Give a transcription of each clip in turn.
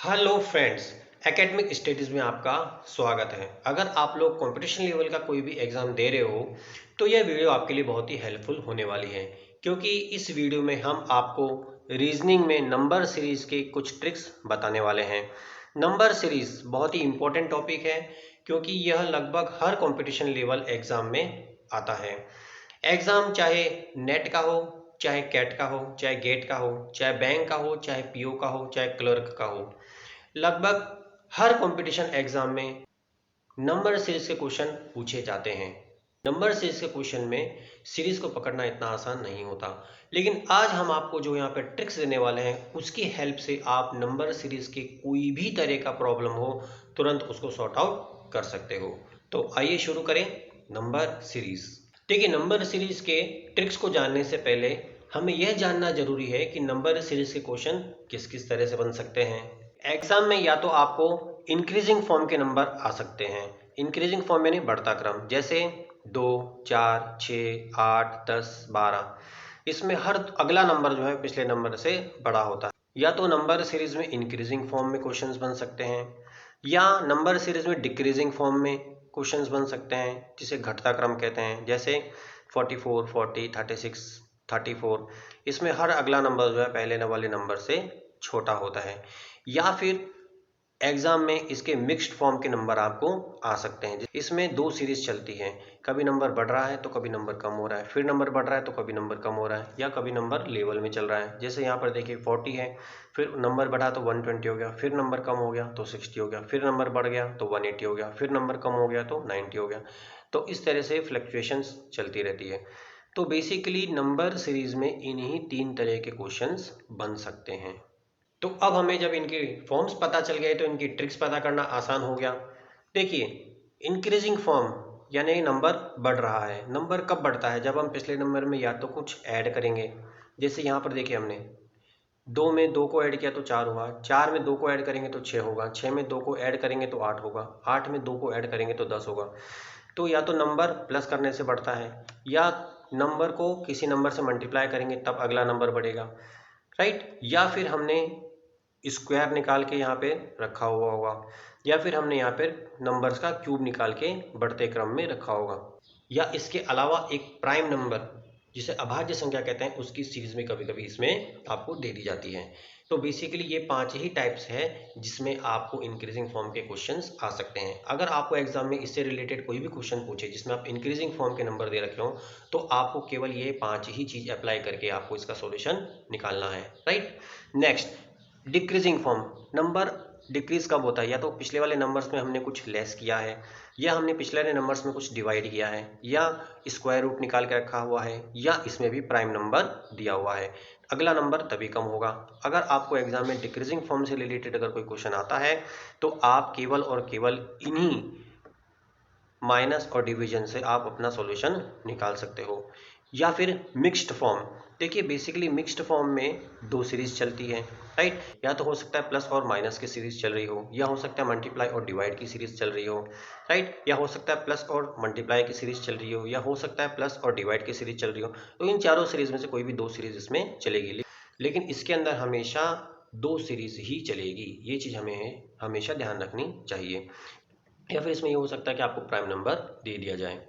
Hello friends, academic studies में आपका स्वागत है। अगर आप लोग कंपटीशन लेवल का कोई भी एग्ज़ाम दे रहे हो तो यह वीडियो आपके लिए बहुत ही हेल्पफुल होने वाली है, क्योंकि इस वीडियो में हम आपको रीजनिंग में नंबर सीरीज़ के कुछ ट्रिक्स बताने वाले हैं। नंबर सीरीज़ बहुत ही इम्पोर्टेंट टॉपिक है, क्योंकि यह लगभग हर कंपटीशन लेवल एग्ज़ाम में आता है। एग्ज़ाम चाहे नेट का हो, चाहे कैट का हो, चाहे गेट का हो, चाहे बैंक का हो, चाहे पीओ का हो, चाहे क्लर्क का हो, लगभग हर कंपटीशन एग्जाम में नंबर सीरीज के क्वेश्चन पूछे जाते हैं। नंबर सीरीज के क्वेश्चन में सीरीज को पकड़ना इतना आसान नहीं होता, लेकिन आज हम आपको जो यहाँ पे ट्रिक्स देने वाले हैं उसकी हेल्प से आप नंबर सीरीज के कोई भी तरह का प्रॉब्लम हो तुरंत उसको सॉर्ट आउट कर सकते हो। तो आइए शुरू करें नंबर सीरीज। देखिए, नंबर सीरीज के ट्रिक्स को जानने से पहले हमें यह जानना जरूरी है कि नंबर सीरीज के क्वेश्चन किस किस तरह से बन सकते हैं। एग्जाम में या तो आपको इंक्रीजिंग फॉर्म के नंबर आ सकते हैं। इंक्रीजिंग फॉर्म यानी बढ़ता क्रम, जैसे 2, 4, 6, 8, 10, 12। इसमें हर अगला नंबर जो है पिछले नंबर से बड़ा होता है। या तो नंबर सीरीज में इंक्रीजिंग फॉर्म में क्वेश्चंस बन सकते हैं, या नंबर सीरीज में डिक्रीजिंग फॉर्म में क्वेश्चंस बन सकते हैं, जिसे घटता क्रम कहते हैं, जैसे 44, 40, 36, 34। इसमें हर अगला नंबर जो है पहले वाले नंबर से छोटा होता है। या फिर एग्जाम में इसके मिक्स्ड फॉर्म के नंबर आपको आ सकते हैं। इसमें दो सीरीज चलती है, कभी नंबर बढ़ रहा है तो कभी नंबर कम हो रहा है, फिर नंबर बढ़ रहा है तो कभी नंबर कम हो रहा है, या कभी नंबर लेवल में चल रहा है। जैसे यहाँ पर देखिए 40 है, फिर नंबर बढ़ा तो 120 हो गया, फिर नंबर कम हो गया तो 60 हो गया, फिर नंबर बढ़ गया तो 180 हो गया, फिर नंबर कम हो गया तो 90 हो गया। तो इस तरह से फ्लक्चुएशंस चलती रहती है। तो बेसिकली नंबर सीरीज में इन्हीं तीन तरह के क्वेश्चंस बन सकते हैं। तो अब हमें जब इनके फॉर्म्स पता चल गए तो इनकी ट्रिक्स पता करना आसान हो गया। देखिए, इंक्रीजिंग फॉर्म यानी नंबर बढ़ रहा है। नंबर कब बढ़ता है? जब हम पिछले नंबर में या तो कुछ ऐड करेंगे, जैसे यहाँ पर देखिए हमने 2 में 2 को ऐड किया तो 4 हुआ, 4 में 2 को ऐड करेंगे तो 6 होगा, 6 में 2 को ऐड करेंगे तो 8 होगा, 8 में 2 को ऐड करेंगे तो 10 होगा। तो या तो नंबर प्लस करने से बढ़ता है, या नंबर को किसी नंबर से मल्टीप्लाई करेंगे तब अगला नंबर बढ़ेगा, राइट। या फिर हमने स्क्वायर निकाल के यहाँ पे रखा हुआ होगा, या फिर हमने यहाँ पे नंबर्स का क्यूब निकाल के बढ़ते क्रम में रखा होगा, या इसके अलावा एक प्राइम नंबर जिसे अभाज्य संख्या कहते हैं उसकी सीरीज में कभी कभी इसमें आपको दे दी जाती है। तो बेसिकली ये 5 ही टाइप्स है जिसमें आपको इंक्रीजिंग फॉर्म के क्वेश्चंस आ सकते हैं। अगर आपको एग्जाम में इससे रिलेटेड कोई भी क्वेश्चन पूछे जिसमें आप इंक्रीजिंग फॉर्म के नंबर दे रखे हो, तो आपको केवल ये 5 ही चीज अप्लाई करके आपको इसका सॉल्यूशन निकालना है, right. Next, decreasing form. Number decrease कब होता है? या तो पिछले वाले नंबर्स में हमने कुछ लेस किया है, या हमने पिछले वाले नंबर्स में कुछ डिवाइड किया है, या स्क्वायर रूट निकाल के रखा हुआ है, या इसमें भी प्राइम नंबर दिया हुआ है। अगला नंबर तभी कम होगा। अगर आपको एग्जाम में डिक्रीजिंग फॉर्म से रिलेटेड अगर कोई क्वेश्चन आता है तो आप केवल और केवल इन्हीं माइनस और डिवीजन से आप अपना सॉल्यूशन निकाल सकते हो। या फिर मिक्स्ड फॉर्म। देखिए, बेसिकली मिक्स्ड फॉर्म में दो सीरीज चलती है, राइट। या तो हो सकता है प्लस और माइनस की सीरीज चल रही हो, या हो सकता है मल्टीप्लाई और डिवाइड की सीरीज चल रही हो, राइट। या हो सकता है प्लस और मल्टीप्लाई की सीरीज चल रही हो, या हो सकता है प्लस और डिवाइड की सीरीज चल रही हो। तो इन चारों सीरीज में से कोई भी दो सीरीज इसमें चलेगी, लेकिन इसके अंदर हमेशा दो सीरीज ही चलेगी। ये चीज हमें हमेशा ध्यान रखनी चाहिए। या फिर इसमें ये हो सकता है कि आपको प्राइम नंबर दे दिया जाए।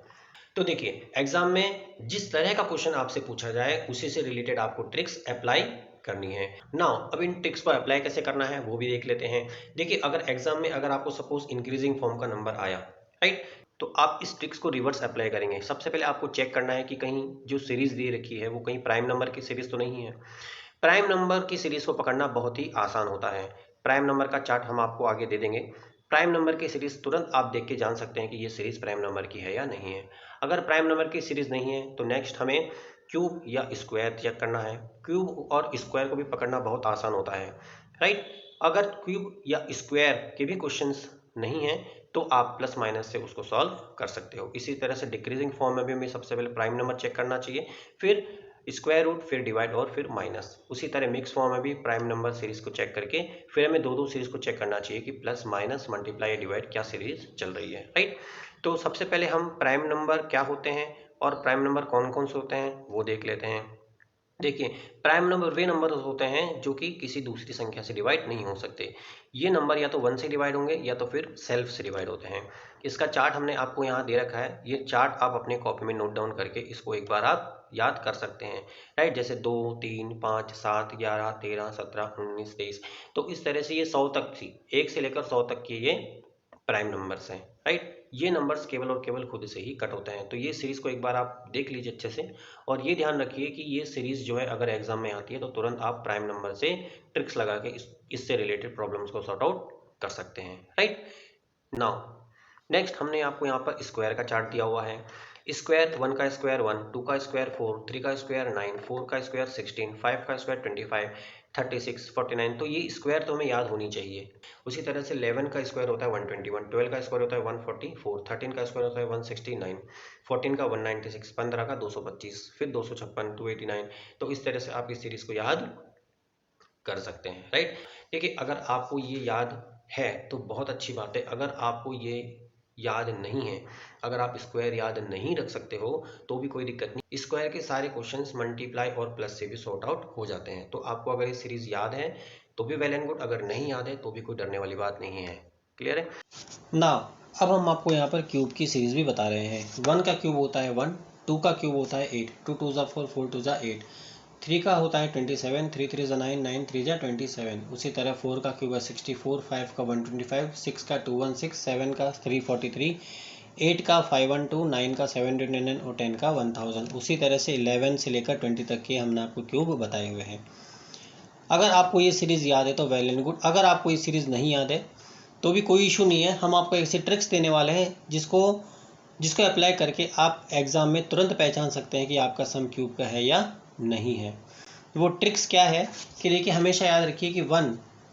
तो देखिए, एग्जाम में जिस तरह का क्वेश्चन आपसे पूछा जाए उसी से रिलेटेड आपको ट्रिक्स अप्लाई करनी है। नाउ अब इन ट्रिक्स को अप्लाई कैसे करना है वो भी देख लेते हैं। देखिए, अगर एग्जाम में अगर आपको सपोज इंक्रीजिंग फॉर्म का नंबर आया, राइट, तो आप इस ट्रिक्स को रिवर्स अप्लाई करेंगे। सबसे पहले आपको चेक करना है कि कहीं जो सीरीज दे रखी है वो कहीं प्राइम नंबर की सीरीज तो नहीं है। प्राइम नंबर की सीरीज को पकड़ना बहुत ही आसान होता है। प्राइम नंबर का चार्ट हम आपको आगे दे देंगे। प्राइम नंबर की सीरीज तुरंत आप देख के जान सकते हैं कि ये सीरीज प्राइम नंबर की है या नहीं है। अगर प्राइम नंबर की सीरीज नहीं है तो नेक्स्ट हमें क्यूब या स्क्वायर चेक करना है। क्यूब और स्क्वायर को भी पकड़ना बहुत आसान होता है, राइट। अगर क्यूब या स्क्वायर के भी क्वेश्चंस नहीं है तो आप प्लस माइनस से उसको सॉल्व कर सकते हो। इसी तरह से डिक्रीजिंग फॉर्म में भी हमें सबसे पहले प्राइम नंबर चेक करना चाहिए, फिर स्क्वायर रूट, फिर डिवाइड और फिर माइनस। उसी तरह मिक्स फॉर्म में भी प्राइम नंबर सीरीज को चेक करके फिर हमें दो दो सीरीज को चेक करना चाहिए कि प्लस माइनस मल्टीप्लाई या डिवाइड क्या सीरीज चल रही है, राइट। तो सबसे पहले हम प्राइम नंबर क्या होते हैं और प्राइम नंबर कौन कौन से होते हैं वो देख लेते हैं। देखिए, प्राइम नंबर वे नंबर होते हैं जो कि किसी दूसरी संख्या से डिवाइड नहीं हो सकते। ये नंबर या तो 1 से डिवाइड होंगे या तो फिर सेल्फ से डिवाइड होते हैं। इसका चार्ट हमने आपको यहाँ दे रखा है। ये चार्ट आप अपने कॉपी में नोट डाउन करके इसको एक बार आप याद कर सकते हैं, राइट। जैसे 2, 3, 5, 7, 11, 13, 17, 19, 23। तो इस तरह से ये 100 तक थी, 1 से लेकर 100 तक के ये प्राइम नंबर्स हैं, राइट। ये नंबर्स केवल और केवल खुद से ही कट होते हैं। तो ये सीरीज को एक बार आप देख लीजिए अच्छे से, और ये ध्यान रखिए कि ये सीरीज जो है अगर एग्जाम में आती है तो तुरंत आप प्राइम नंबर से ट्रिक्स लगा के इससे रिलेटेड प्रॉब्लम्स को सॉर्ट आउट कर सकते हैं, राइट। नाउ नेक्स्ट हमने आपको यहाँ पर स्क्वायर का चार्ट दिया हुआ है। स्क्वायर 1 का स्क्वायर 1, 2 का स्क्वायर 4, 3 का स्क्वायर 9, 4 का स्क्वायर 16, 5 का स्क्वायर 25, 36, 49। तो ये स्क्वायर तो हमें याद होनी चाहिए। उसी तरह से 11 का स्क्वायर होता है 121, 12 का स्क्वायर होता है 144, 13 का स्क्वायर होता है 169, 14 का 196, 15 का 225, फिर 256, 289। तो इस तरह से आप इस सीरीज को याद कर सकते हैं, राइट। देखिए, अगर आपको ये याद है तो बहुत अच्छी बात है। अगर आपको ये याद नहीं है, अगर आप स्क्वायर याद नहीं रख सकते हो तो भी कोई दिक्कत नहीं। स्क्वायर के सारे क्वेश्चंस मल्टीप्लाई और प्लस से भी सॉर्ट आउट हो जाते हैं। तो आपको अगर ये सीरीज याद है तो भी वेल एंड गुड, अगर नहीं याद है तो भी कोई डरने वाली बात नहीं है। क्लियर है ना। अब हम आपको यहाँ पर क्यूब की सीरीज भी बता रहे हैं। 1 का क्यूब होता है 1, 2 का क्यूब होता है 8, 2 2 4, 4 2 8, 3 का होता है 27, 3 3 9, 9 3 27। उसी तरह 4 का क्यूब है 64, 5 का 125, 6 का 216, 7 का 343, 8 का 512, 9 का 799 और 10 का 1000। उसी तरह से 11 से लेकर 20 तक के हमने आपको क्यूब बताए हुए हैं। अगर आपको ये सीरीज़ याद है तो वेल एंड गुड। अगर आपको ये सीरीज़ नहीं याद है तो भी कोई इशू नहीं है। हम आपको ऐसे ट्रिक्स देने वाले हैं जिसको अप्लाई करके आप एग्ज़ाम में तुरंत पहचान सकते हैं कि आपका सम क्यूब का है या नहीं है। वो ट्रिक्स क्या है कि देखिए, हमेशा याद रखिए कि 1,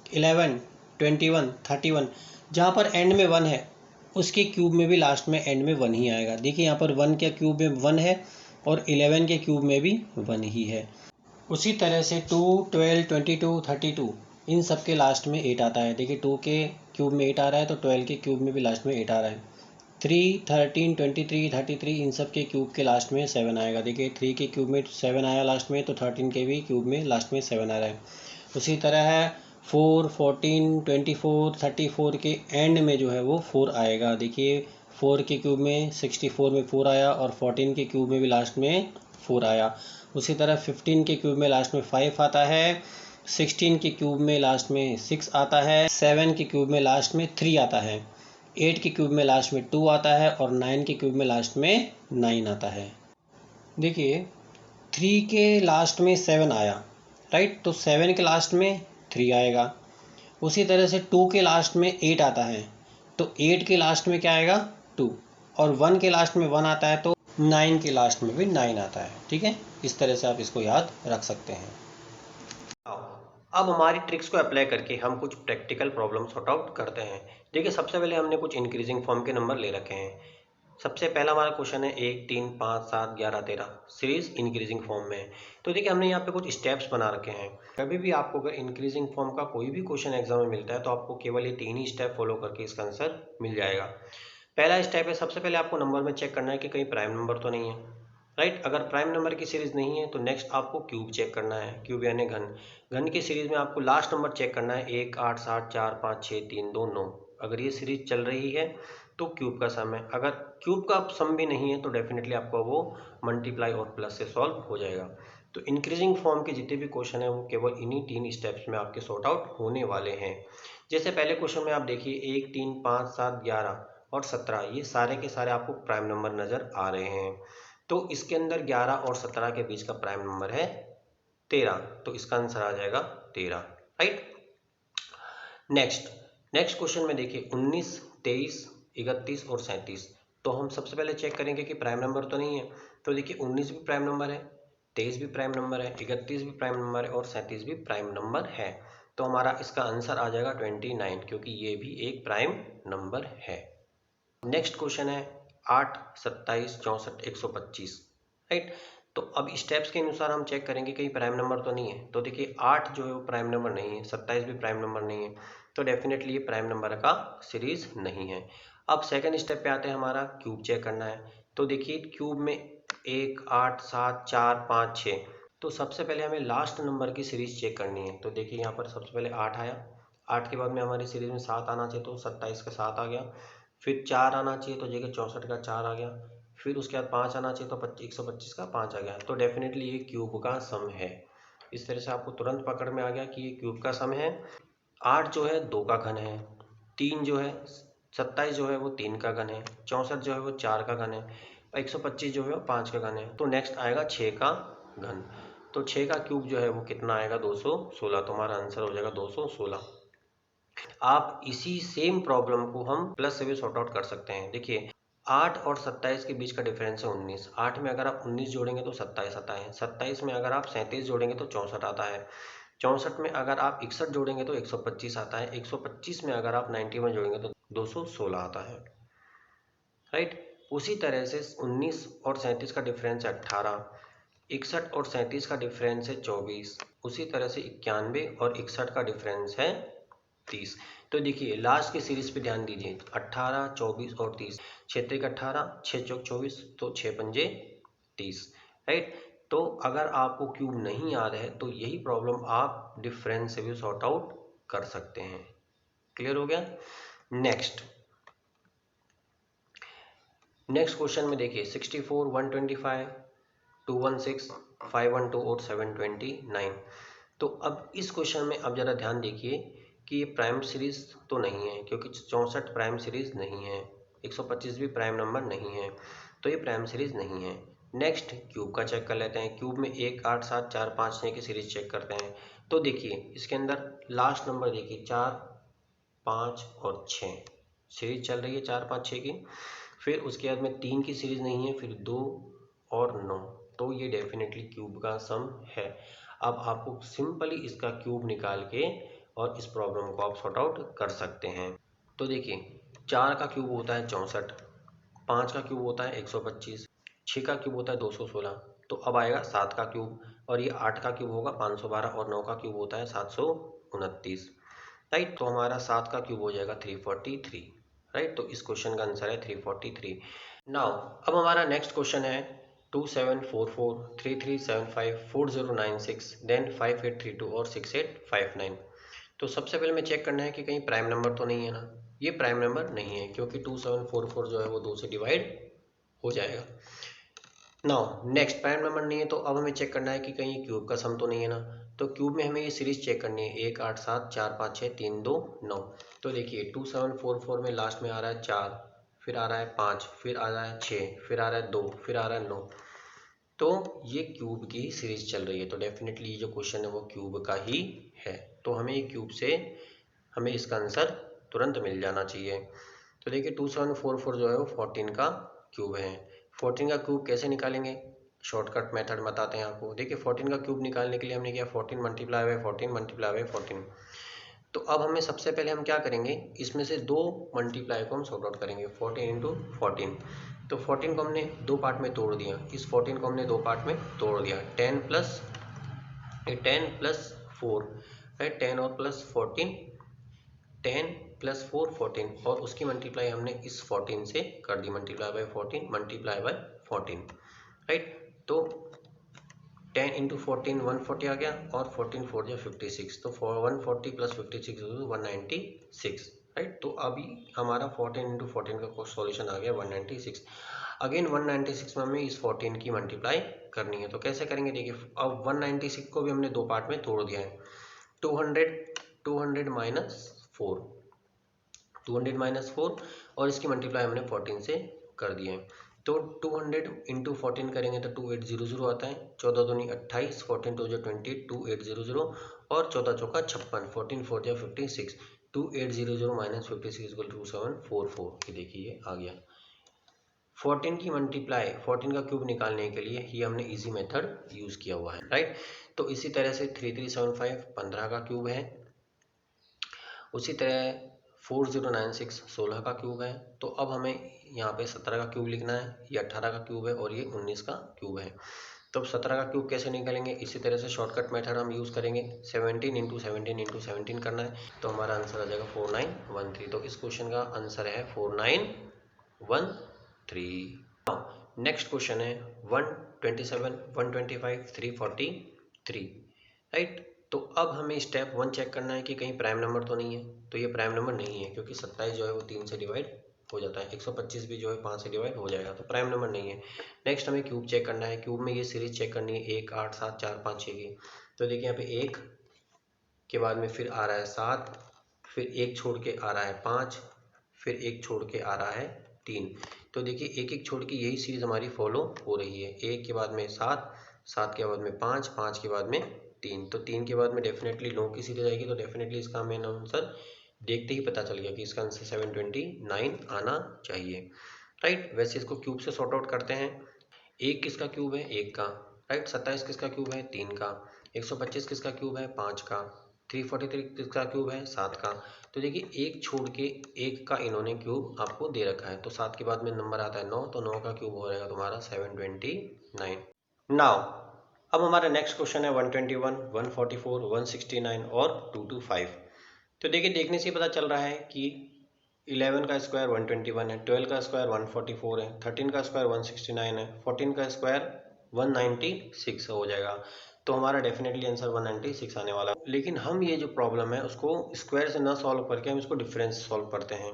11, 21, 31 जहाँ पर एंड में 1 है उसके क्यूब में भी लास्ट में एंड में 1 ही आएगा। देखिए, यहाँ पर 1 के क्यूब में 1 है और 11 के क्यूब में भी 1 ही है। उसी तरह से 2, 12, 22, 32 इन सब के लास्ट में 8 आता है। देखिए, 2 के क्यूब में 8 आ रहा है तो 12 के क्यूब में भी लास्ट में 8 आ रहा है। 3, 13, 23, 33 इन सब के क्यूब के लास्ट में 7 आएगा। देखिए, 3 के क्यूब में 7 आया लास्ट में, तो 13 के भी क्यूब में लास्ट में 7 आ रहा है। उसी तरह है 4, 14, 24, 34 के एंड में जो है वो 4 आएगा। देखिए, 4 के क्यूब में 64 में 4 आया और 14 के क्यूब में भी लास्ट में 4 आया। उसी तरह 15 के क्यूब में लास्ट में 5 आता है, 16 के क्यूब में लास्ट में 6 आता है, 7 के क्यूब में लास्ट में 3 आता है, 8 के क्यूब में लास्ट में 2 आता है और 9 के क्यूब में लास्ट में 9 आता है। देखिए, 3 के लास्ट में 7 आया, राइट, तो 7 के लास्ट में 3 आएगा। उसी तरह से 2 के लास्ट में 8 आता है तो 8 के लास्ट में क्या आएगा 2, और 1 के लास्ट में 1 आता है तो 9 के लास्ट में भी 9 आता है। ठीक है, इस तरह से आप इसको याद रख सकते हैं। अब हमारी ट्रिक्स को अप्लाई करके हम कुछ प्रैक्टिकल प्रॉब्लम सॉर्ट आउट करते हैं। देखिए, सबसे पहले हमने कुछ इंक्रीजिंग फॉर्म के नंबर ले रखे हैं। सबसे पहला हमारा क्वेश्चन है 1, 3, 5, 7, 11, 13 सीरीज इंक्रीजिंग फॉर्म में है। तो देखिए, हमने यहाँ पे कुछ स्टेप्स बना रखे हैं। कभी भी आपको अगर इंक्रीजिंग फॉर्म का कोई भी क्वेश्चन एग्जाम में मिलता है तो आपको केवल ये 3 ही स्टेप फॉलो करके इसका आंसर मिल जाएगा। पहला स्टेप है, सबसे पहले आपको नंबर में चेक करना है कि कहीं प्राइम नंबर तो नहीं है, राइट। अगर प्राइम नंबर की सीरीज नहीं है तो नेक्स्ट आपको क्यूब चेक करना है। क्यूब यानी घन। घन की सीरीज में आपको लास्ट नंबर चेक करना है 1, 8, 7, 4, 5, 6, 3, 2, 9। अगर ये सीरीज चल रही है तो क्यूब का सम है। अगर क्यूब का सम भी नहीं है तो डेफिनेटली आपका वो मल्टीप्लाई और प्लस से सॉल्व हो जाएगा। तो इंक्रीजिंग फॉर्म के जितने भी क्वेश्चन हैं वो केवल इन्हीं 3 स्टेप्स में आपके सॉर्ट आउट होने वाले हैं। जैसे पहले क्वेश्चन में आप देखिए 1, 3, 5, 7, 11 और 17 ये सारे के सारे आपको प्राइम नंबर नजर आ रहे हैं। तो इसके अंदर 11 और 17 के बीच का प्राइम नंबर है 13, तो इसका आंसर आ जाएगा 13, राइट। नेक्स्ट क्वेश्चन में देखिए 19, 23, 31 और 37। तो हम सबसे पहले चेक करेंगे कि प्राइम नंबर तो नहीं है। तो देखिए 19 भी प्राइम नंबर है, 23 भी प्राइम नंबर है, 31 भी प्राइम नंबर है और 37 भी प्राइम नंबर है। तो हमारा इसका आंसर आ जाएगा 29, क्योंकि ये भी एक प्राइम नंबर है। नेक्स्ट क्वेश्चन है 8, 27, 64, 125, राइट। तो अब स्टेप्स के अनुसार हम चेक करेंगे कहीं प्राइम नंबर तो नहीं है। तो देखिए 8 जो है वो प्राइम नंबर नहीं है, 27 भी प्राइम नंबर नहीं है, तो डेफिनेटली ये प्राइम नंबर का सीरीज नहीं है। अब सेकंड स्टेप पे आते हैं, हमारा क्यूब चेक करना है। तो देखिए क्यूब में 1, 8, 7, 4, 5, 6, तो सबसे पहले हमें लास्ट नंबर की सीरीज चेक करनी है। तो देखिए यहाँ पर सबसे पहले 8 आया, 8 के बाद में हमारी सीरीज में 7 आना चाहिए, तो 27 का 7 आ गया। फिर 4 आना चाहिए, तो जगह 64 का 4 आ गया। फिर उसके बाद 5 आना चाहिए, तो 125 का 5 आ गया। तो डेफिनेटली ये क्यूब का सम है। इस तरह से आपको तुरंत पकड़ में आ गया कि ये क्यूब का सम है। 8 जो है 2 का घन है, 3 जो है 27 जो है वो 3 का घन है, 64 जो है वो 4 का घन है, 125 जो है वो 5 का घन है। तो नेक्स्ट आएगा 6 का घन। तो 6 का क्यूब जो है वो कितना आएगा, 216। तो हमारा आंसर हो जाएगा 216। आप इसी सेम प्रॉब्लम को हम प्लस से भी सॉर्ट आउट कर सकते हैं। देखिए 8 और 27 के बीच का डिफरेंस है 19। 8 में अगर आप 19 जोड़ेंगे तो 27 आता है, 27 में अगर आप 37 जोड़ेंगे तो 64 आता है, 64 में अगर आप 61 जोड़ेंगे तो 125 आता है, 125 में अगर आप 91 जोड़ेंगे तो 216 आता है। राइट। उसी तरह से 19 और 37 का डिफरेंस है 18, 61 और 37 का डिफरेंस है 24, उसी तरह से 91 और 61 का डिफरेंस है 30। तो देखिए लास्ट की सीरीज पे ध्यान दीजिए, 18, 24 और 30। 6 3 18, 6 चौक 24, तो 6 पंजे 30। राइट। तो अगर आपको क्यूब नहीं याद है तो यही प्रॉब्लम आप डिफरेंस से भी सॉर्ट आउट कर सकते हैं। क्लियर हो गया। नेक्स्ट क्वेश्चन में देखिए 64, 125, 216, 512 और 729। तो अब इस क्वेश्चन में अब जरा ध्यान देखिए कि ये प्राइम सीरीज तो नहीं है, क्योंकि 64 प्राइम सीरीज नहीं है, 125 भी प्राइम नंबर नहीं है, तो ये प्राइम सीरीज नहीं है। नेक्स्ट क्यूब का चेक कर लेते हैं। क्यूब में 1, 8, 7, 4, 5, 6 की सीरीज चेक करते हैं। तो देखिए इसके अंदर लास्ट नंबर देखिए 4, 5 और 6 सीरीज चल रही है, 4, 5, 6 की। फिर उसके बाद में 3 की सीरीज नहीं है, फिर 2 और 9। तो ये डेफिनेटली क्यूब का सम है। अब आपको सिंपली इसका क्यूब निकाल के और इस प्रॉब्लम को आप सॉर्ट आउट कर सकते हैं। तो देखिए 4 का क्यूब होता है 64, 5 का क्यूब होता है 125, 6 का क्यूब होता है 216। तो अब आएगा 7 का क्यूब, और ये 8 का क्यूब होगा 512, और 9 का क्यूब होता है 729। राइट। तो हमारा 7 का क्यूब हो जाएगा 343। राइट। तो इस क्वेश्चन का आंसर है 343। नाउ अब हमारा नेक्स्ट क्वेश्चन है 2744, 3375, 4096, देन 5832 और 6859। तो सबसे पहले हमें चेक करना है कि कहीं प्राइम नंबर तो नहीं है ना। ये प्राइम नंबर नहीं है, क्योंकि 2744 जो है वो 2 से डिवाइड हो जाएगा। नाउ नेक्स्ट प्राइम नंबर नहीं है, तो अब हमें चेक करना है कि कहीं क्यूब का सम तो नहीं है ना। तो क्यूब में हमें ये सीरीज चेक करनी है, 1, 8, 7, 4, 5, 6, 3, 2, 9। तो देखिए 2744 में लास्ट में आ रहा है 4, फिर आ रहा है 5, फिर आ रहा है 6, फिर आ रहा है 2, फिर आ रहा है 9। तो ये क्यूब की सीरीज चल रही है। तो डेफिनेटली ये जो क्वेश्चन है वो क्यूब का ही है। तो हमें ये क्यूब से हमें इसका आंसर तुरंत मिल जाना चाहिए। तो देखिए 2744 जो है वो 14 का क्यूब है। 14 का क्यूब कैसे निकालेंगे, शॉर्टकट मेथड बताते हैं आपको। देखिए 14 का क्यूब निकालने के लिए हमने किया 14 मल्टीप्लाई बाय 14 मल्टीप्लाई बाय 14। तो अब हमें सबसे पहले हम क्या करेंगे, इसमें से दो मल्टीप्लाई को हम सॉर्ट आउट करेंगे, 14 इंटू 14। तो 14 को हमने दो पार्ट में तोड़ दिया, इस 14 को हमने दो पार्ट में तोड़ दिया। 10 प्लस 4, राइट, 10 और प्लस 14, 10 प्लस 4 14, और उसकी मल्टीप्लाई हमने इस 14 से कर दी, multiply by 14 multiply by 14। Right. तो 10 इंटू 14 140 आ गया, और 14 4 जो 56, तो 140 प्लस 56 196। राइट। तो अभी हमारा 14 इंटू 14 का सॉल्यूशन आ गया 196। अगेन 196 में हमें इस 14 की मल्टीप्लाई करनी है। तो कैसे करेंगे, देखिए अब 196 को भी हमने दो पार्ट में तोड़ दिया है। 200 माइनस 4, 200 माइनस 4, और इसकी मल्टीप्लाई हमने 14 से कर दिया है। तो 200 इंटू 14 करेंगे तो 2800 आता है, 14 दूनी 28, 14 टू जो 20, 2800, और 14 चौका 56, 14 4 जो 56, 2800 माइनस 56 इक्वल टू 2744। ये देखिए आ गया। 14 की मल्टीप्लाई 14 का क्यूब निकालने के लिए ही हमने इजी मेथड यूज किया हुआ है। राइट। तो इसी तरह से 3375 15 का क्यूब है, उसी तरह 4096 16 का क्यूब है। तो अब हमें यहाँ पे 17 का क्यूब लिखना है, ये 18 का क्यूब है, और ये 19 का क्यूब है। तो अब 17 का क्यूब कैसे निकालेंगे, इसी तरह से शॉर्टकट मेथड हम यूज़ करेंगे, 17 इंटू 17 इंटू 17 करना है। तो हमारा आंसर आ जाएगा 4913। तो इस क्वेश्चन का आंसर है 4913। नेक्स्ट क्वेश्चन है 127, 125, 340, 3, राइट। तो अब हमें स्टेप 1 चेक करना है कि कहीं प्राइम नंबर तो नहीं है। तो ये प्राइम नंबर नहीं है क्योंकि 27 जो है वो 3 से डिवाइड हो जाता है, 125 भी जो है 5 से डिवाइड हो जाएगा, तो प्राइम नंबर नहीं है। नेक्स्ट हमें क्यूब चेक करना है। क्यूब में ये सीरीज चेक करनी है 1, 8, 7, 4, 5, 6 की। तो देखिए यहाँ पे 1 के बाद में फिर आ रहा है 7, फिर 1 छोड़ के आ रहा है 5, फिर 1 छोड़ के आ रहा है 3। तो देखिए एक एक छोड़ के यही सीरीज हमारी फॉलो हो रही है। 1 के बाद में 7, 7 के बाद में 5, 5 के बाद में 3। तो 3 के बाद में डेफिनेटली 9 की सीरीज आएगी, तो डेफिनेटली इसका मेन आंसर देखते ही पता चल गया कि इसका आंसर 729 आना चाहिए, राइट। वैसे इसको क्यूब से सॉर्ट आउट करते हैं। 1 किसका क्यूब है? 1 का, राइट। 27 किसका क्यूब है? 3 का। 125 किसका क्यूब है? 5 का। 343 किसका क्यूब है? 7 का। तो देखिए एक छोड़ के एक का इन्होंने क्यूब आपको दे रखा है, तो 7 के बाद में नंबर आता है 9, तो 9 का क्यूब हो जाएगा तुम्हारा 729। नाउ अब हमारा नेक्स्ट क्वेश्चन है 121, 144, 169 और 225। तो देखिए देखने से पता चल रहा है कि 11 का स्क्वायर 121 है, 12 का स्क्वायर 144 है, 13 का स्क्वायर 169 है, 14 का स्क्वायर 196 हो जाएगा। तो हमारा डेफिनेटली आंसर 196 आने वाला है। लेकिन हम ये जो प्रॉब्लम है उसको स्क्वायर से ना सॉल्व करके हम इसको डिफरेंस सॉल्व करते हैं।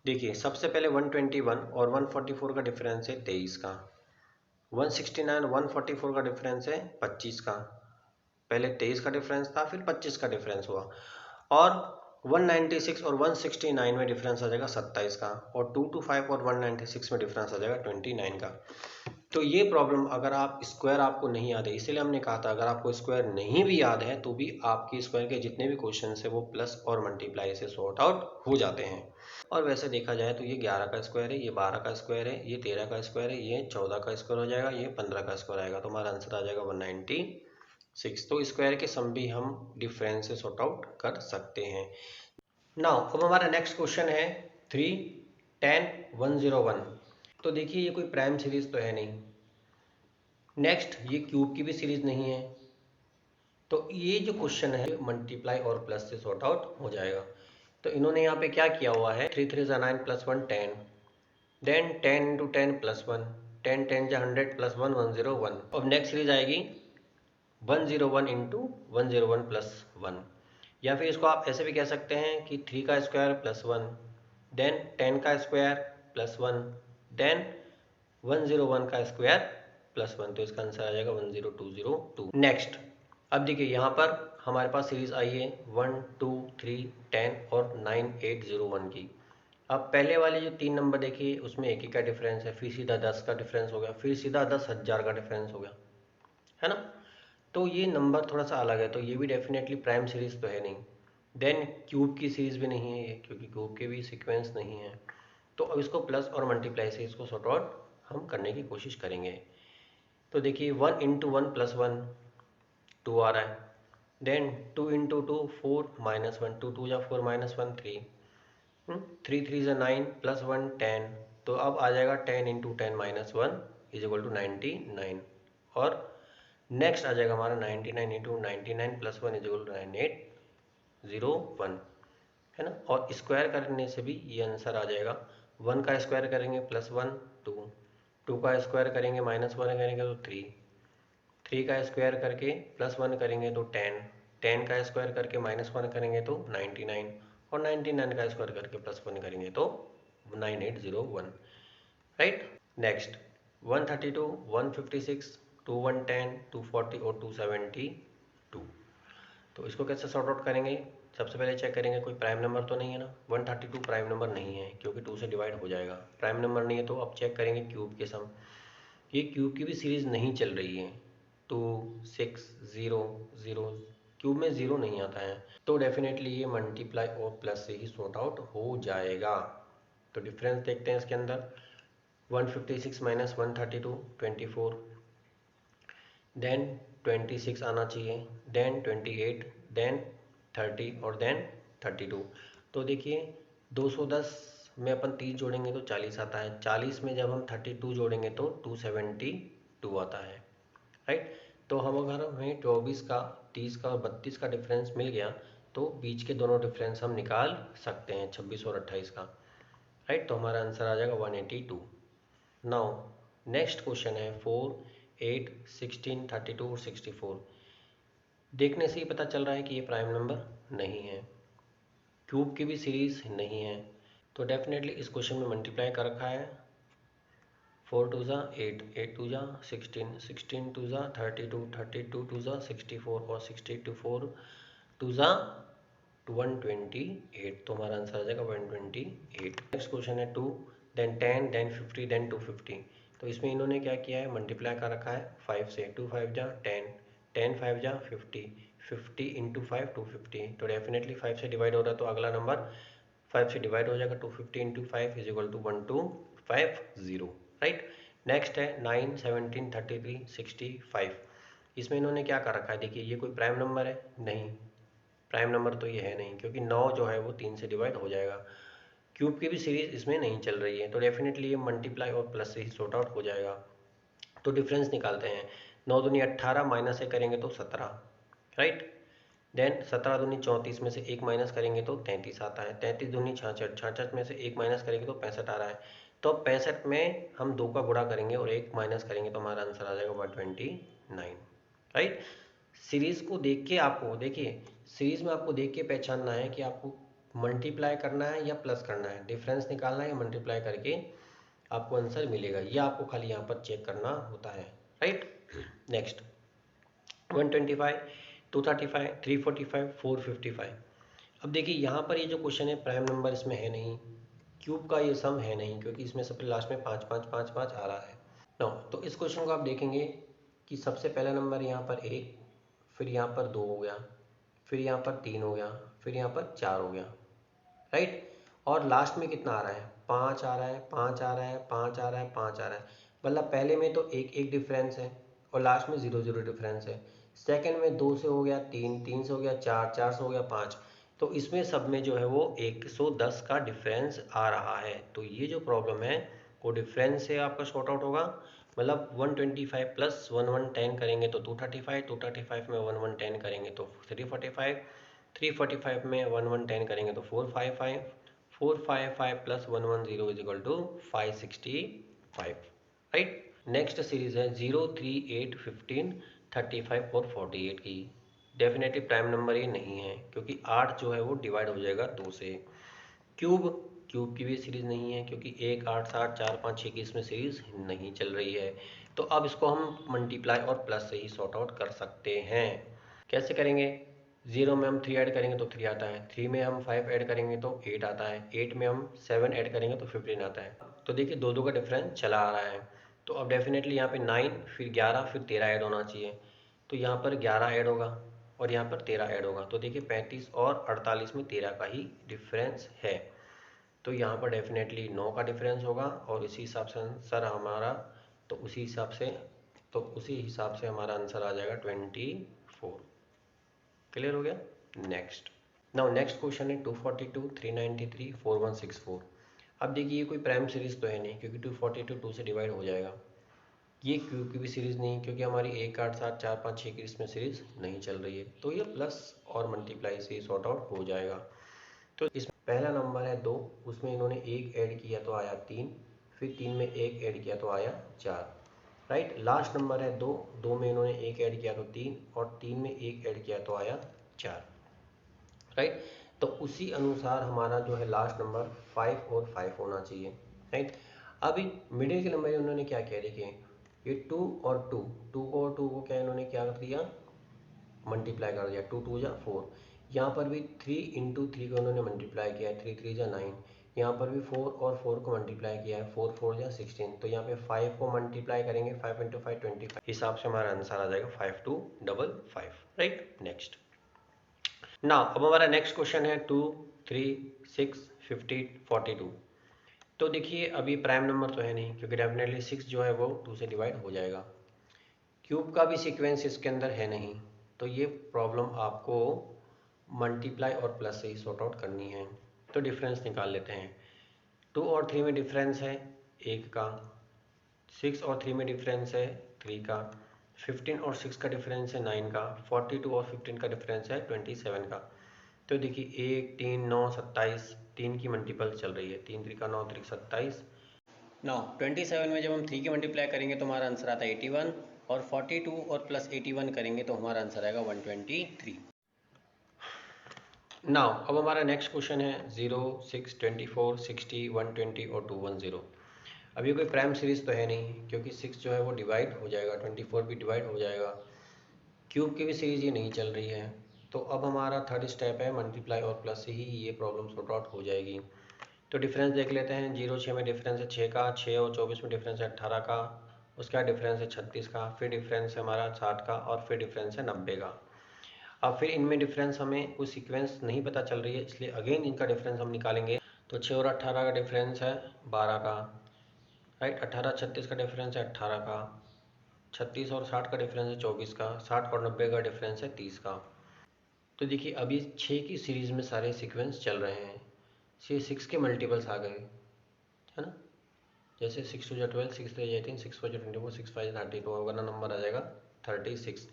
देखिए सबसे पहले 121 और 144 का डिफरेंस है 23 का। 169 144 का डिफरेंस है 25 का। पहले 23 का डिफरेंस था, फिर 25 का डिफरेंस हुआ। और 196 और 169 में डिफरेंस आ जाएगा 27 का, और 225 और 196 में डिफरेंस आ जाएगा 29 का। तो ये प्रॉब्लम अगर आप स्क्वायर आपको नहीं याद है, इसीलिए हमने कहा था अगर आपको स्क्वायर नहीं भी याद है तो भी आपके स्क्वायर के जितने भी क्वेश्चन है वो प्लस और मल्टीप्लाई से सॉर्ट आउट हो जाते हैं। और वैसे देखा जाए तो ये 11 का स्क्वायर है, ये 12 का स्क्वायर है, ये 13 का स्क्वायर है, ये 14 का स्क्वायर हो जाएगा, ये 15 का स्क्वायर आएगा, तो हमारा आंसर आ जाएगा 196। तो स्क्वायर के सम भी हम डिफरेंस से सॉर्ट आउट कर सकते हैं। नाउ अब हमारा नेक्स्ट क्वेश्चन है 3, 10, 101। तो देखिए ये कोई प्राइम सीरीज तो है नहीं। नेक्स्ट ये क्यूब की भी सीरीज नहीं है। तो ये जो क्वेश्चन है मल्टीप्लाई और प्लस से सॉर्ट आउट हो जाएगा। तो इन्होंने यहाँ पे क्या किया हुआ है, 3 3 9 plus 1 10, then 10 into 10 plus 1, 10 10 100 plus 1 101। अब नेक्स्ट सीरीज आएगी 101 इंटू 101 प्लस 1। या फिर इसको आप ऐसे भी कह सकते हैं कि 3 का स्क्वायर प्लस 1, देन 10 का स्क्वायर प्लस 1, देन 101 का स्क्वायर प्लस 1। तो इसका आंसर आ जाएगा 10202। नेक्स्ट अब देखिए यहाँ पर हमारे पास सीरीज आई है 1 2 3 10 और 9 8 0 1 की। अब पहले वाले जो 3 नंबर देखिए उसमें 1 का डिफरेंस है, फिर सीधा 10 का डिफरेंस हो गया, फिर सीधा 10,000 का डिफरेंस हो गया, है ना। तो ये नंबर थोड़ा सा अलग है, तो ये भी डेफिनेटली प्राइम सीरीज तो है नहीं। देन क्यूब की सीरीज भी नहीं है ये, क्योंकि क्यूब के भी सीक्वेंस नहीं है। तो अब इसको प्लस और मल्टीप्लाई से इसको सॉर्ट आउट हम करने की कोशिश करेंगे। तो देखिए 1 इंटू 1 प्लस 1 2 आ रहा है, देन 2 इंटू 2 4 माइनस 1, 2 2 या 4 माइनस 1 3, 3 3 या 9 प्लस 1 10। तो अब आ जाएगा 10 into 10 minus 1 is equal to 99। और नेक्स्ट आ जाएगा हमारा 99 into 99 plus 1 is equal to 9801, है ना। और स्क्वायर करने से भी ये आंसर आ जाएगा। 1 का स्क्वायर करेंगे प्लस 1 2, 2 का स्क्वायर करेंगे माइनस 1 करेंगे तो 3, 3 का स्क्वायर करके प्लस 1 करेंगे तो 10, 10 का स्क्वायर करके माइनस 1 करेंगे तो 99, और 99 का स्क्वायर करके प्लस 1 करेंगे तो 9801, राइट। नेक्स्ट 132 156 2110 240 और 272। तो इसको कैसे सॉर्ट आउट करेंगे, सबसे पहले चेक करेंगे कोई प्राइम नंबर तो नहीं है ना। 132 प्राइम नंबर नहीं है क्योंकि 2 से डिवाइड हो जाएगा, प्राइम नंबर नहीं है। तो अब चेक करेंगे क्यूब के सम। ये क्यूब की भी सीरीज नहीं चल रही है, 2 6 0 0, क्यूब में 0 नहीं आता है, तो डेफिनेटली ये मल्टीप्लाई और प्लस से ही सॉर्ट आउट हो जाएगा। तो डिफरेंस देखते हैं इसके अंदर, 156 माइनस 132 24, देन 26 आना चाहिए, देन 28, देन 30 और देन 32। तो देखिए 210 में अपन 30 जोड़ेंगे तो 40 आता है, 40 में जब हम 32 जोड़ेंगे तो 272 आता है, राइट। तो हम अगर हमें 24 का 30 का और 32 का डिफरेंस मिल गया तो बीच के दोनों डिफरेंस हम निकाल सकते हैं, 26 और 28 का, राइट। तो हमारा आंसर आ जाएगा 182। नाउ नेक्स्ट क्वेश्चन है 4 8 16 32 और 64। देखने से ही पता चल रहा है कि ये प्राइम नंबर नहीं है, क्यूब की भी सीरीज नहीं है। तो डेफिनेटली इस क्वेश्चन में मल्टीप्लाई कर रखा है 4 टू ज़ा 8, 8 टू ज़ा 16, 16 टू ज़ा 32, 32 टू ज़ा 64 और 64 टू ज़ा 128। तो हमारा आंसर आ जाएगा 128। नेक्स्ट क्वेश्चन है 2, देन 10, देन 50, देन 250। तो इसमें इन्होंने क्या किया है, मल्टीप्लाई कर रखा है 5 से। 2 5 जा 10, 10 5 जा 50, 50 इंटू 5 250। तो डेफिनेटली 5 से डिवाइड हो रहा है तो अगला नंबर 5 से डिवाइड हो जाएगा। 250 into 5 is equal to 1250, right. Next है 9, 17, 33, 65। इसमें इन्होंने क्या कर रखा है, देखिए ये कोई प्राइम नंबर है नहीं, प्राइम नंबर तो ये है नहीं, क्योंकि 9 जो है वो 3 से डिवाइड हो जाएगा। क्यूब की भी सीरीज इसमें नहीं चल रही है, तो डेफिनेटली ये मल्टीप्लाई और प्लस से ही सॉर्ट आउट हो जाएगा। तो डिफरेंस निकालते हैं। 9 दूनी 18, माइनस से करेंगे तो 17, राइट। देन 17 दूनी 34 में से 1 माइनस करेंगे तो 33 आता है। 33 दूनी 66, 66 में से 1 माइनस करेंगे तो 65 आ रहा है। तो 65 में हम 2 का गुणा करेंगे और 1 माइनस करेंगे तो हमारा आंसर आ जाएगा 129, राइट। सीरीज को देख के आपको, देखिए सीरीज में आपको देख के पहचानना है कि आपको मल्टीप्लाई करना है या प्लस करना है, डिफरेंस निकालना है या मल्टीप्लाई करके आपको आंसर मिलेगा, ये आपको खाली यहाँ पर चेक करना होता है, राइट। नेक्स्ट 125, 235, 345, 455। अब देखिए यहाँ पर ये जो क्वेश्चन है, प्राइम नंबर इसमें है नहीं, क्यूब का ये सम है नहीं, क्योंकि इसमें सबसे लास्ट में 5 5 5 5 आ रहा है। नो, तो इस क्वेश्चन को आप देखेंगे कि सबसे पहला नंबर यहाँ पर 1, फिर यहाँ पर 2 हो गया, फिर यहाँ पर 3 हो गया, फिर यहाँ पर 4 हो गया, राइट। और लास्ट में कितना आ रहा है, 5 आ रहा है, 5 आ रहा है, 5 आ रहा है, 5 आ रहा है। मतलब पहले में तो एक एक डिफरेंस है और लास्ट में 0 0 डिफरेंस है। सेकंड में 2 से हो गया 3, 3 से हो गया 4, 4 से हो गया 5। तो इसमें सब में जो है वो 110 का डिफरेंस आ रहा है। तो ये जो प्रॉब्लम है वो डिफरेंस से आपका शॉर्ट आउट होगा। मतलब 125 प्लस 1110 करेंगे तो 235, 235 में 1110 करेंगे तो 345, 345 में 1110 करेंगे तो 455, 455 plus 110 is equal to 565, right. Next series है 0, 3, 8, 15, 35 और 48 की। डेफिनेटली प्राइम नंबर ये नहीं है, क्योंकि 8 जो है वो डिवाइड हो जाएगा 2 से। क्यूब, क्यूब की भी सीरीज नहीं है, क्योंकि 1, 8, 7, 4, 5, 6 की इसमें सीरीज नहीं चल रही है। तो अब इसको हम मल्टीप्लाई और प्लस से ही सॉर्ट आउट कर सकते हैं। कैसे करेंगे, 0 में हम 3 ऐड करेंगे तो 3 आता है, 3 में हम 5 ऐड करेंगे तो 8 आता है, 8 में हम 7 ऐड करेंगे तो 15 आता है। तो देखिए 2 2 का डिफरेंस चला आ रहा है। तो अब डेफिनेटली यहाँ पे 9, फिर 11, फिर 13 ऐड होना चाहिए। तो यहाँ पर 11 ऐड होगा और यहाँ पर 13 ऐड होगा। तो देखिए 35 और 48 में 13 का ही डिफरेंस है। तो यहाँ पर डेफिनेटली 9 का डिफरेंस होगा और इसी हिसाब से आंसर हमारा, तो उसी हिसाब से हमारा आंसर आ जाएगा 24। क्लियर हो गया। नेक्स्ट, नाउ नेक्स्ट क्वेश्चन है 242, 393, 4164। अब देखिए ये कोई प्राइम सीरीज तो है नहीं, क्योंकि 242 2 से डिवाइड हो जाएगा। ये क्यूब की भी सीरीज नहीं, क्योंकि हमारी 1, 8, 7, 4, 5, 6 की इसमें सीरीज नहीं चल रही है। तो ये प्लस और मल्टीप्लाई से सॉर्ट आउट हो जाएगा। तो इसमें पहला नंबर है 2, उसमें इन्होंने 1 ऐड किया तो आया 3, फिर 3 में 1 ऐड किया तो आया 4, राइट। लास्ट नंबर है 2, 2 में इन्होंने 1 ऐड किया तो 3 और 3 में 1 ऐड किया तो आया 4, राइट। तो उसी अनुसार हमारा जो है लास्ट नंबर 5 और 5 होना चाहिए, राइट। अभी मिडिल के नंबर उन्होंने क्या किया, देखिए ये 2 और 2, 2 को और 2 को क्या इन्होंने क्या कर दिया, मल्टीप्लाई कर दिया। 2 2 जा 4। यहाँ पर भी 3 इंटू 3 को उन्होंने मल्टीप्लाई किया है, 3 3 जा 9। यहाँ पर भी 4 और 4 को मल्टीप्लाई किया है, 4 4 जा 16। तो यहाँ पे 5 को मल्टीप्लाई करेंगे, 5 इंटू 5 25 हिसाब से हमारा आंसर आ जाएगा 5255, राइट। नेक्स्ट, ना अब हमारा नेक्स्ट क्वेश्चन है 2, 3, 6, 50, 42। तो देखिए अभी प्राइम नंबर तो है नहीं, क्योंकि डेफिनेटली 6 जो है वो 2 से डिवाइड हो जाएगा। क्यूब का भी सीक्वेंस इसके अंदर है नहीं, तो ये प्रॉब्लम आपको मल्टीप्लाई और प्लस से ही सॉर्ट आउट करनी है। तो डिफरेंस निकाल लेते हैं। 2 और 3 में डिफरेंस है 1 का, 6 और 3 में डिफरेंस है 3 का, 15 और 6 का डिफरेंस है 9 का, 42 और 15 का डिफरेंस है 27 का। तो देखिए 1, 3, 9, 27, 3 की मल्टीपल चल रही है, 3 3 का 9, 3 27। 9 27 में जब हम 3 की मल्टीप्लाई करेंगे तो हमारा आंसर आता है 81, और 42 और प्लस 81 करेंगे तो हमारा आंसर आएगा 123। नाउ अब हमारा नेक्स्ट क्वेश्चन है 0, 6, 24, 60, 120 और 210। अब ये कोई प्राइम सीरीज तो है नहीं, क्योंकि 6 जो है वो डिवाइड हो जाएगा, 24 भी डिवाइड हो जाएगा, क्यूब की भी सीरीज ये नहीं चल रही है। तो अब हमारा थर्ड स्टेप है मल्टीप्लाई और प्लस से ही ये प्रॉब्लम सॉर्ट आउट हो जाएगी। तो डिफरेंस देख लेते हैं। 0, 6 में डिफरेंस है 6 का, 6 और 24 में डिफरेंस है 18 का, उसका डिफरेंस है 36 का, फिर डिफरेंस है हमारा 60 का और फिर डिफरेंस है 90 का। अब फिर इनमें डिफरेंस हमें कोई सीक्वेंस नहीं पता चल रही है, इसलिए अगेन इनका डिफरेंस हम निकालेंगे। तो 6 और 18 का डिफरेंस है 12 का, राइट। 18 36 का डिफरेंस है 18 का, 36 और 60 का डिफरेंस है 24 का, 60 और 90 का डिफरेंस है 30 का। तो देखिए अभी 6 की सीरीज़ में सारे सीक्वेंस चल रहे हैं, ये 6 के मल्टीपल्स आ गए, है ना। जैसे 6 2 12, 6 3 18, 6 4 24, 6 5 30, तो अगला नंबर आ जाएगा 36।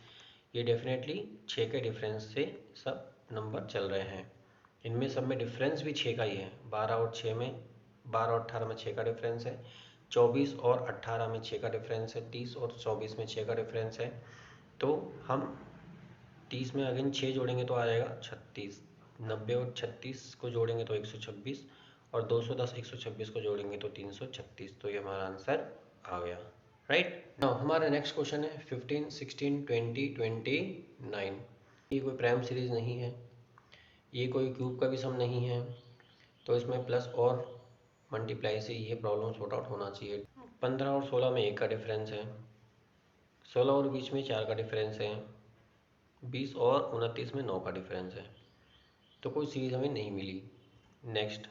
ये डेफिनेटली 6 के डिफरेंस से सब नंबर चल रहे हैं। इनमें सब में डिफरेंस भी 6 का ही है। 12 और 6 में, 12 और 18 में 6 का डिफरेंस है, 24 और 18 में 6 का डिफरेंस है, 30 और 24 में 6 का डिफरेंस है। तो हम 30 में अगेन 6 जोड़ेंगे तो आ जाएगा 36, 90 और 36 को जोड़ेंगे तो 126, और 210 126 को जोड़ेंगे तो 336। तो ये हमारा आंसर आ गया, राइट। नाउ हमारा नेक्स्ट क्वेश्चन है 15, 16, 20, 29। ये कोई प्राइम सीरीज नहीं है, ये कोई क्यूब का भी सम नहीं है, तो इसमें प्लस और मल्टीप्लाई से ये प्रॉब्लम सॉर्ट आउट होना चाहिए। 15 और 16 में 1 का डिफरेंस है, 16 और 20 में 4 का डिफरेंस है, 20 और 29 में 9 का डिफरेंस है। तो कोई सीरीज हमें नहीं मिली। नेक्स्ट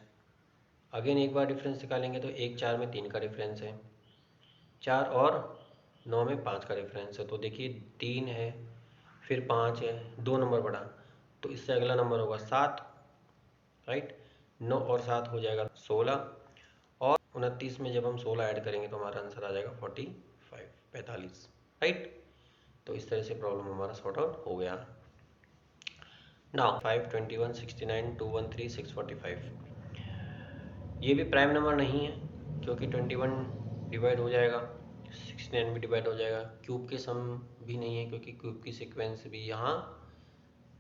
अगेन एक बार डिफरेंस निकालेंगे तो 1 4 में 3 का डिफरेंस है, 4 और 9 में 5 का डिफरेंस है। तो देखिए 3 है, फिर 5 है, 2 नंबर बढ़ा, तो इससे अगला नंबर होगा 7, राइट। 9 और 7 हो जाएगा 16, और 29 में जब हम 16 ऐड करेंगे तो हमारा आंसर आ जाएगा 45, राइट। तो इस तरह से प्रॉब्लम हमारा सॉर्ट आउट हो गया। नाउ 5, 21, 69, 213, 645। ये भी प्राइम नंबर नहीं है, क्योंकि 21 डिवाइड हो जाएगा, 69 भी डिवाइड हो जाएगा। क्यूब के सम भी नहीं है, क्योंकि क्यूब की सीक्वेंस भी यहाँ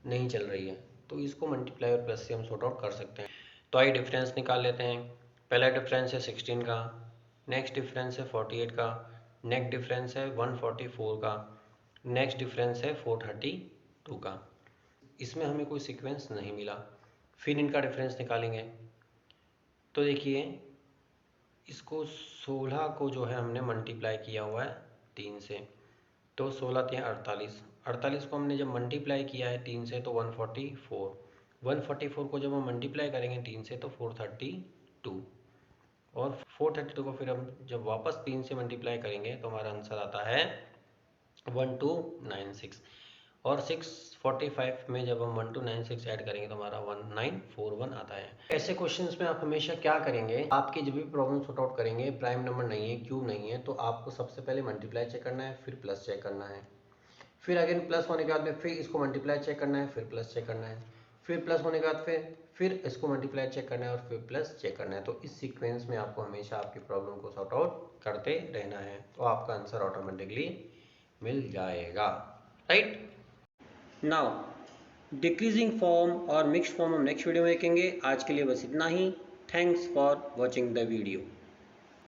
नहीं चल रही है। तो इसको मल्टीप्लाई और प्लस से हम सॉर्ट आउट कर सकते हैं। तो आइए डिफरेंस निकाल लेते हैं। पहला डिफरेंस है 16 का, नेक्स्ट डिफरेंस है 48 का, नेक्स्ट डिफरेंस है 144 का, नेक्स्ट डिफरेंस है 432 का। इसमें हमें कोई सीक्वेंस नहीं मिला। फिर इनका डिफरेंस निकालेंगे। तो देखिए इसको 16 को जो है हमने मल्टीप्लाई किया हुआ है 3 से, तो 16 3 48, 48 को हमने जब मल्टीप्लाई किया है 3 से तो 144, 144 को जब हम मल्टीप्लाई करेंगे 3 से तो 432, और 432 को फिर हम जब वापस 3 से मल्टीप्लाई करेंगे तो हमारा आंसर आता है 1296, और 645 में जब हम 1296 ऐड करेंगे तो हमारा 1941 आता है। ऐसे क्वेश्चंस में आप हमेशा क्या करेंगे, आपकी जब भी प्रॉब्लम सॉर्ट आउट करेंगे, प्राइम नंबर नहीं है, क्यूब नहीं है, तो आपको सबसे पहले मल्टीप्लाई चेक करना है, फिर प्लस चेक करना है, फिर अगेन प्लस होने के बाद में फिर इसको मल्टीप्लाई चेक करना है, फिर प्लस चेक करना है, फिर प्लस होने के बाद फिर इसको मल्टीप्लाई चेक करना है और फिर प्लस चेक करना है। तो इस सीक्वेंस में आपको हमेशा आपकी प्रॉब्लम को सॉर्ट आउट करते रहना है, तो आपका आंसर ऑटोमेटिकली मिल जाएगा, राइट। नाउ डिक्रीजिंग फॉर्म और मिक्स्ड फॉर्म हम नेक्स्ट वीडियो में देखेंगे। आज के लिए बस इतना ही। Thanks for watching the video.